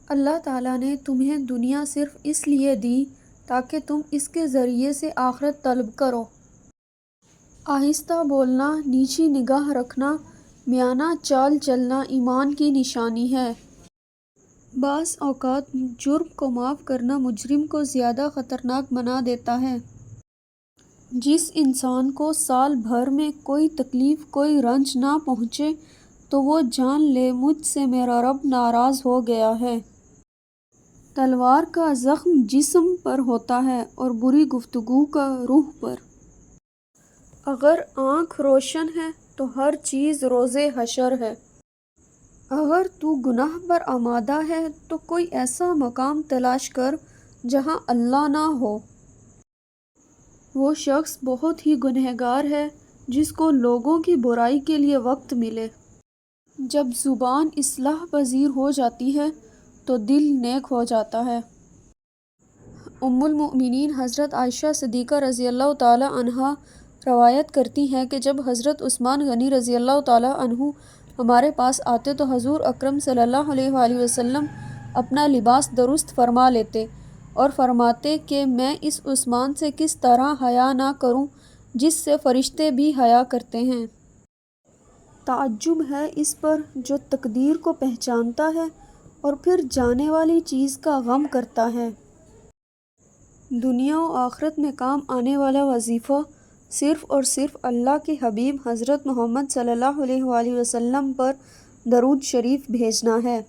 اللہ تعالیٰ نے تمہیں دنیا صرف اس لیے دی تاکہ تم اس کے ذریعے سے آخرت طلب کرو۔ آہستہ بولنا، نیچی نگاہ رکھنا، میانہ چال چلنا ایمان کی نشانی ہے۔ بعض اوقات جرم کو معاف کرنا مجرم کو زیادہ خطرناک بنا دیتا ہے۔ جس انسان کو سال بھر میں کوئی تکلیف، کوئی رنج نہ پہنچے تو وہ جان لے مجھ سے میرا رب ناراض ہو گیا ہے۔ تلوار کا زخم جسم پر ہوتا ہے اور بری گفتگو کا روح پر۔ اگر آنکھ روشن ہے تو ہر چیز روز حشر ہے۔ اگر تو گناہ پر آمادہ ہے تو کوئی ایسا مقام تلاش کر جہاں اللہ نہ ہو۔ وہ شخص بہت ہی گنہگار ہے جس کو لوگوں کی برائی کے لیے وقت ملے۔ جب زبان اصلاح پذیر ہو جاتی ہے تو دل نیک ہو جاتا ہے۔ ام المؤمنین حضرت عائشہ صدیقہ رضی اللہ تعالی عنہا روایت کرتی ہیں کہ جب حضرت عثمان غنی رضی اللہ تعالی عنہ ہمارے پاس آتے تو حضور اکرم صلی اللہ علیہ وآلہ وسلم اپنا لباس درست فرما لیتے اور فرماتے کہ میں اس عثمان سے کس طرح حیا نہ کروں جس سے فرشتے بھی حیا کرتے ہیں۔ تعجب ہے اس پر جو تقدیر کو پہچانتا ہے اور پھر جانے والی چیز کا غم کرتا ہے۔ دنیا و آخرت میں کام آنے والا وظیفہ صرف اور صرف اللہ کے حبیب حضرت محمد صلی اللہ علیہ وآلہ وسلم پر درود شریف بھیجنا ہے۔